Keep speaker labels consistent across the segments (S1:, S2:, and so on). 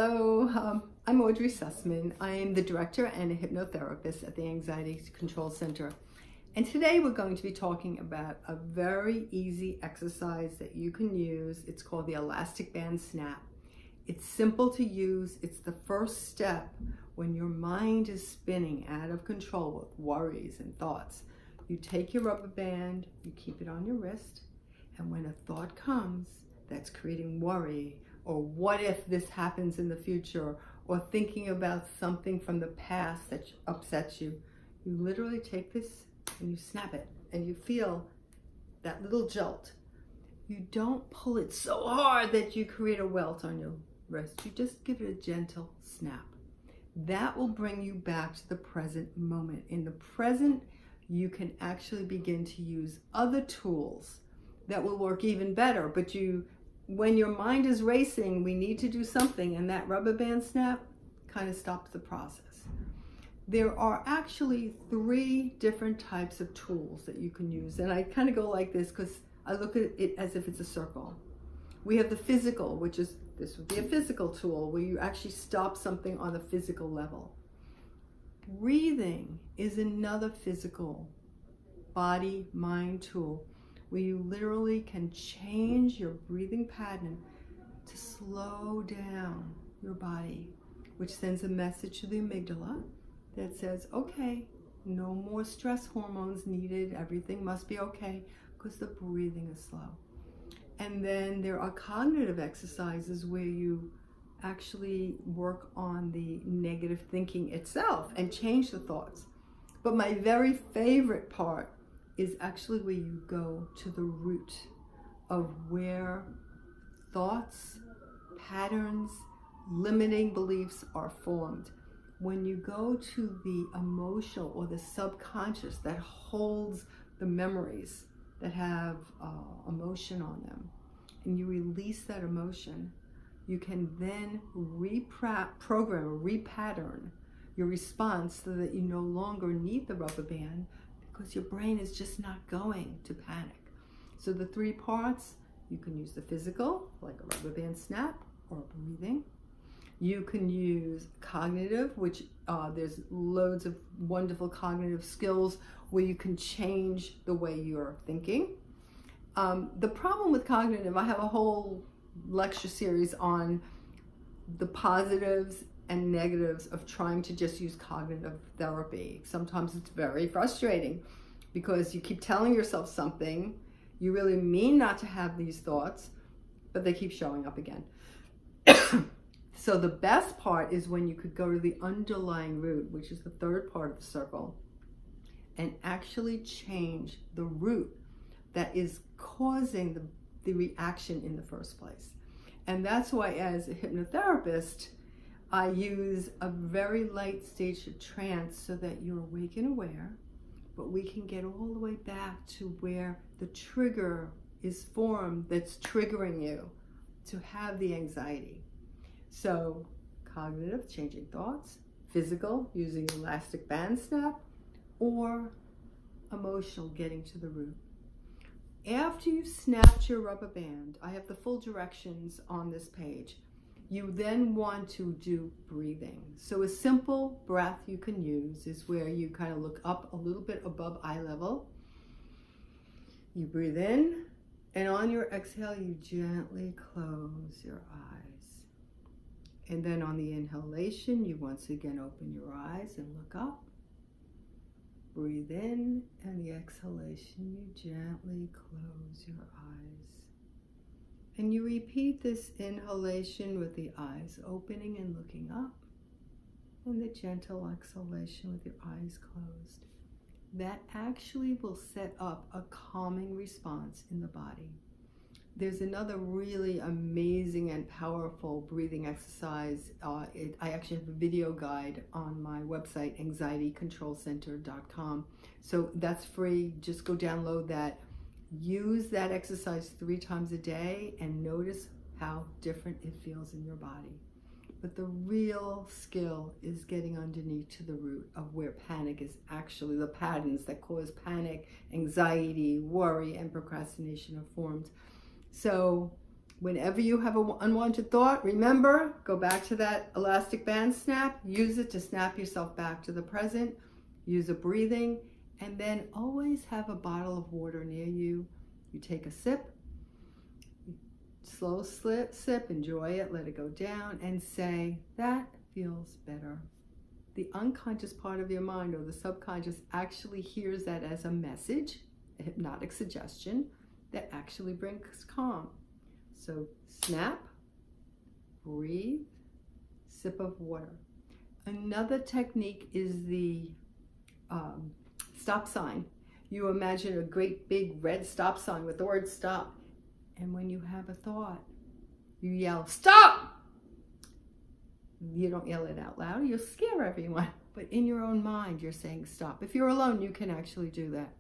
S1: Hello, I'm Audrey Sussman. I am the director and a hypnotherapist at the Anxiety Control Center. And today we're going to be talking about a very easy exercise that you can use. It's called the elastic band snap. It's simple to use. It's the first step when your mind is spinning out of control with worries and thoughts. You take your rubber band, you keep it on your wrist, and when a thought comes that's creating worry, or what if this happens in the future, or thinking about something from the past that upsets you, you literally take this and you snap it, and you feel that little jolt. You don't pull it so hard that you create a welt on your wrist. You just give it a gentle snap. That will bring you back to the present moment. In the present, you can actually begin to use other tools that will work even better, but when your mind is racing, we need to do something, and that rubber band snap kind of stops the process. There are actually 3 different types of tools that you can use, and I kind of go like this because I look at it as if it's a circle. We have the physical, which is, this would be a physical tool where you actually stop something on the physical level. Breathing is another physical body-mind tool where you literally can change your breathing pattern to slow down your body, which sends a message to the amygdala that says, okay, no more stress hormones needed, everything must be okay, because the breathing is slow. And then there are cognitive exercises where you actually work on the negative thinking itself and change the thoughts. But my very favorite part is actually where you go to the root of where thoughts, patterns, limiting beliefs are formed. When you go to the emotional or the subconscious that holds the memories that have emotion on them, and you release that emotion, you can then reprogram or repattern your response so that you no longer need the rubber band, because your brain is just not going to panic. So the 3 parts, you can use the physical, like a rubber band snap or breathing. You can use cognitive, which there's loads of wonderful cognitive skills where you can change the way you're thinking. The problem with cognitive, I have a whole lecture series on the positives and negatives of trying to just use cognitive therapy. Sometimes it's very frustrating because you keep telling yourself something, you really mean not to have these thoughts, but they keep showing up again. So the best part is when you could go to the underlying root, which is the 3rd part of the circle, and actually change the root that is causing the reaction in the first place. And that's why, as a hypnotherapist, I use a very light stage of trance so that you're awake and aware, but we can get all the way back to where the trigger is formed that's triggering you to have the anxiety. So cognitive, changing thoughts; physical, using elastic band snap; or emotional, getting to the root. After you've snapped your rubber band, I have the full directions on this page. You then want to do breathing. So a simple breath you can use is where you kind of look up a little bit above eye level. You breathe in, and on your exhale, you gently close your eyes. And then on the inhalation, you once again open your eyes and look up. Breathe in, and the exhalation, you gently close your eyes. And you repeat this inhalation with the eyes opening and looking up, and the gentle exhalation with your eyes closed. That actually will set up a calming response in the body. There's another really amazing and powerful breathing exercise. I actually have a video guide on my website, anxietycontrolcenter.com. So that's free. Just go download that. Use that exercise 3 times a day and notice how different it feels in your body. But the real skill is getting underneath to the root of where panic is actually, the patterns that cause panic, anxiety, worry, and procrastination are formed. So Whenever you have an unwanted thought, remember, go back to that elastic band snap. Use it to snap yourself back to the present. Use a breathing, and then always have a bottle of water near you. You take a sip, slow sip, enjoy it, let it go down, and say, that feels better. The unconscious part of your mind, or the subconscious, actually hears that as a message, a hypnotic suggestion that actually brings calm. So snap, breathe, sip of water. Another technique is the stop sign. You imagine a great big red stop sign with the word stop. And when you have a thought, you yell, stop! You don't yell it out loud, you'll scare everyone. But in your own mind, you're saying stop. If you're alone, you can actually do that.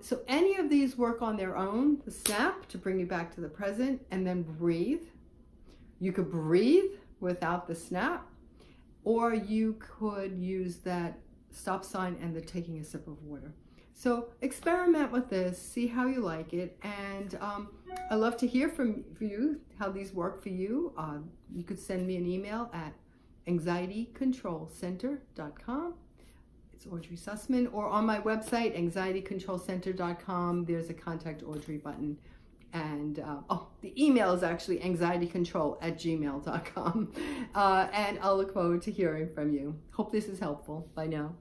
S1: So any of these work on their own. The snap to bring you back to the present, and then breathe. You could breathe without the snap, or you could use that stop sign and the taking a sip of water. So experiment with this, see how you like it, and I love to hear from you how these work for you. You could send me an email at anxietycontrolcenter.com. It's Audrey Sussman, or on my website, anxietycontrolcenter.com. There's a contact Audrey button. And the email is actually anxietycontrol@gmail.com. And I'll look forward to hearing from you. Hope this is helpful. Bye now.